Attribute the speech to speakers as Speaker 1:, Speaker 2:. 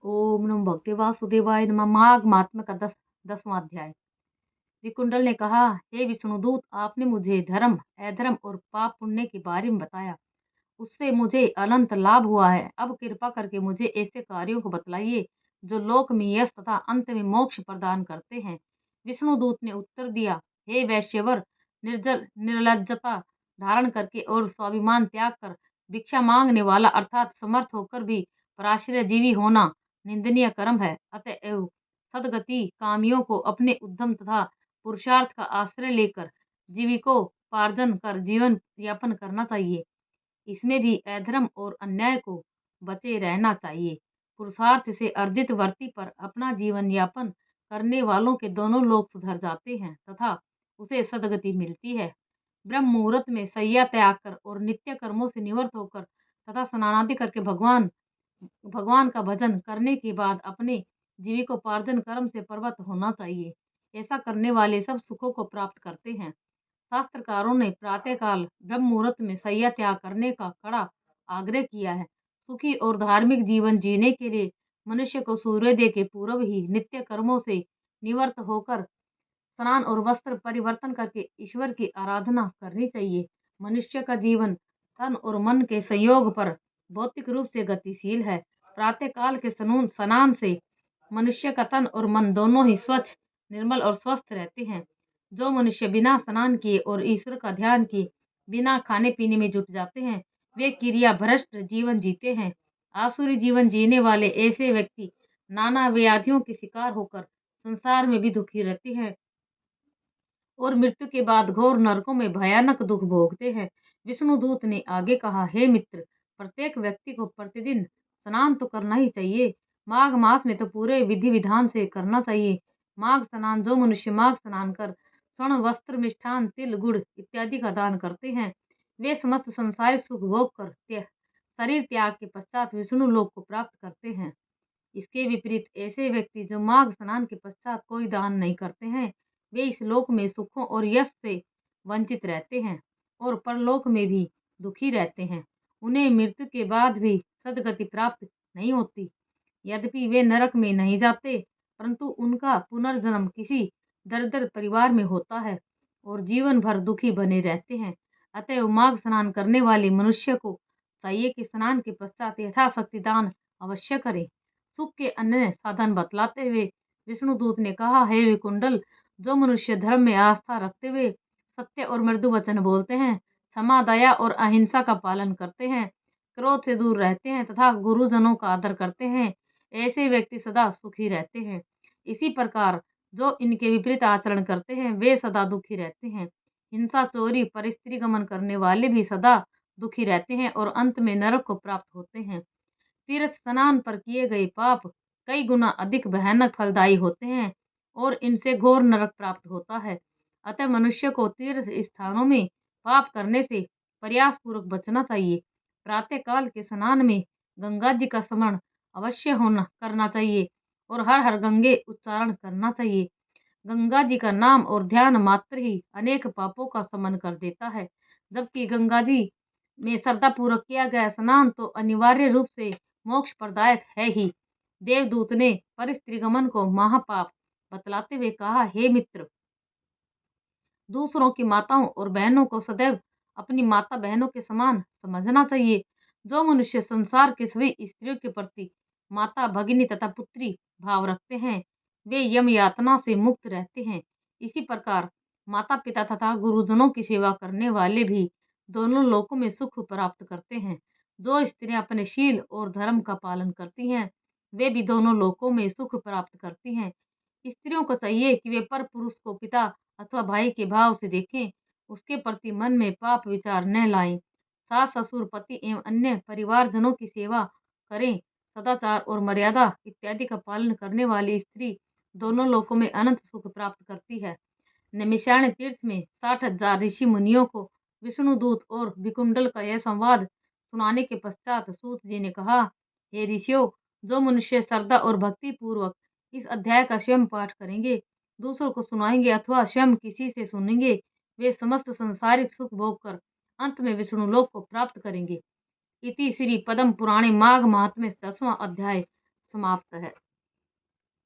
Speaker 1: ओम नमो भगवते वासुदेवाय नमः। माघ महात्म्य का 10वां अध्याय। विकुंडल ने कहा, हे विष्णुदूत, आपने मुझे धर्म, अधर्म और पाप पुण्य के बारे में बताया। उससे मुझे अनंत लाभ हुआ है। अब कृपा करके मुझे ऐसे कार्यों को बतलाइए जो लोक में यश तथा अंत में मोक्ष प्रदान करते हैं। विष्णुदूत ने उत्तर दिया, हे वैश्यवर, निर्लज्जता धारण करके और स्वाभिमान त्याग कर भिक्षा मांगने वाला अर्थात समर्थ होकर भी पराश्रय जीवी होना निंदनीय कर्म है। अतएव सदगति कामियों को अपने उद्यम तथा पुरुषार्थ का आश्रय लेकर जीविकोपार्जन कर जीवन यापन करना चाहिए। इसमें भी अधर्म और अन्याय को बचे रहना चाहिए। पुरुषार्थ से अर्जित वर्ती पर अपना जीवन यापन करने वालों के दोनों लोक सुधर जाते हैं तथा उसे सदगति मिलती है। ब्रह्म मुहूर्त में सैया त्याग कर और नित्य कर्मों से निवृत्त होकर तथा स्नानादि करके भगवान भगवान का भजन करने के बाद अपने जीविकोपार्जन कर्म से प्रवृत्त होना चाहिए। ऐसा करने वाले सब सुखों को प्राप्त करते हैं। शास्त्रकारों ने प्रातःकाल ब्रह्म मुहूर्त में शय्या त्याग करने का कड़ा आग्रह किया है। सुखी और धार्मिक जीवन जीने के लिए मनुष्य को सूर्योदय के पूर्व ही नित्य कर्मों से निवृत्त होकर स्नान और वस्त्र परिवर्तन करके ईश्वर की आराधना करनी चाहिए। मनुष्य का जीवन तन और मन के संयोग पर भौतिक रूप से गतिशील है। प्रातःकाल के स्नान से मनुष्य का तन और मन दोनों ही स्वच्छ, निर्मल और स्वस्थ रहते हैं। जो मनुष्य बिना स्नान किए और ईश्वर का ध्यान किए बिना खाने पीने में जुट जाते हैं, वे क्रिया भ्रष्ट जीवन जीते हैं। आसुरी जीवन जीने वाले ऐसे व्यक्ति नाना व्याधियों के शिकार होकर संसार में भी दुखी रहते हैं और मृत्यु के बाद घोर नरकों में भयानक दुख भोगते हैं। विष्णुदूत ने आगे कहा, हे मित्र, प्रत्येक व्यक्ति को प्रतिदिन स्नान तो करना ही चाहिए। माघ मास में तो पूरे विधि विधान से करना चाहिए। माघ स्नान जो मनुष्य माघ स्नान कर स्वर्ण वस्त्र मिष्ठान तिल गुड़ इत्यादि का दान करते हैं, वे समस्त संसारिक सुख भोग कर शरीर त्याग के पश्चात विष्णु लोक को प्राप्त करते हैं। इसके विपरीत ऐसे व्यक्ति जो माघ स्नान के पश्चात कोई दान नहीं करते हैं, वे इस लोक में सुखों और यश से वंचित रहते हैं और परलोक में भी दुखी रहते हैं। उन्हें मृत्यु के बाद भी सदगति प्राप्त नहीं होती। यद्यपि वे नरक में नहीं जाते, परंतु उनका पुनर्जन्म किसी दरिद्र परिवार में होता है और जीवन भर दुखी बने रहते हैं। अतएव माघ स्नान करने वाले मनुष्य को चाहिए कि स्नान के पश्चात यथाशक्ति दान अवश्य करे। सुख के अन्य साधन बतलाते हुए विष्णुदूत ने कहा, हे विकुंडल, जो मनुष्य धर्म में आस्था रखते हुए सत्य और मृदु वचन बोलते हैं, क्षमा, दया और अहिंसा का पालन करते हैं, क्रोध से दूर रहते हैं तथा गुरुजनों का आदर करते हैं, ऐसे व्यक्ति सदा सुखी रहते हैं। इसी प्रकार जो इनके विपरीत आचरण करते हैं, वे सदा दुखी रहते हैं। हिंसा, चोरी, परस्त्री गमन करने वाले भी सदा दुखी रहते हैं और अंत में नरक को प्राप्त होते हैं। तीर्थ स्नान पर किए गए पाप कई गुना अधिक भयानक फलदायी होते हैं और इनसे घोर नरक प्राप्त होता है। अतः मनुष्य को तीर्थ स्थानों में पाप करने से प्रयास पूर्वक बचना चाहिए। प्रातः काल के स्नान में गंगा जी का स्मरण अवश्य होना करना चाहिए और हर हर गंगे उच्चारण करना चाहिए। गंगा जी का नाम और ध्यान मात्र ही अनेक पापों का शमन कर देता है, जबकि गंगा जी में श्रद्धा पूर्वक किया गया स्नान तो अनिवार्य रूप से मोक्ष प्रदायक है ही। देवदूत ने परिस्त्रीगमन को महापाप बतलाते हुए कहा, हे मित्र, दूसरों की माताओं और बहनों को सदैव अपनी माता बहनों के समान समझना चाहिए। जो मनुष्य संसार के सभी स्त्रियों के प्रति माता, भगिनी तथा पुत्री भाव रखते हैं, वे यम यातना से मुक्त रहते हैं। इसी प्रकार माता पिता तथा गुरुजनों की सेवा करने वाले भी दोनों लोकों में सुख प्राप्त करते हैं। जो स्त्रियां अपने शील और धर्म का पालन करती हैं, वे भी दोनों लोकों में सुख प्राप्त करती हैं। स्त्रियों को चाहिए कि वे पर पुरुष को पिता अथवा भाई के भाव से देखें, उसके प्रति मन में पाप विचार न लाएं। सास, ससुर, पति एवं अन्य परिवारजनों की सेवा करें। सदाचार और मर्यादा इत्यादि का पालन करने वाली स्त्री दोनों लोकों में अनंत सुख प्राप्त करती है। नैमिषारण्य तीर्थ में 60,000 ऋषि मुनियों को विष्णुदूत और विकुंडल का यह संवाद सुनाने के पश्चात सूत जी ने कहा, हे ऋषियों, जो मनुष्य श्रद्धा और भक्ति पूर्वक इस अध्याय का स्वयं पाठ करेंगे, दूसरों को सुनाएंगे अथवा स्वयं किसी से सुनेंगे, वे समस्त संसारिक सुख भोग कर अंत में विष्णु लोक को प्राप्त करेंगे। इति श्री पद्म पुराणे माघ महात्म्य 10वां अध्याय समाप्त है।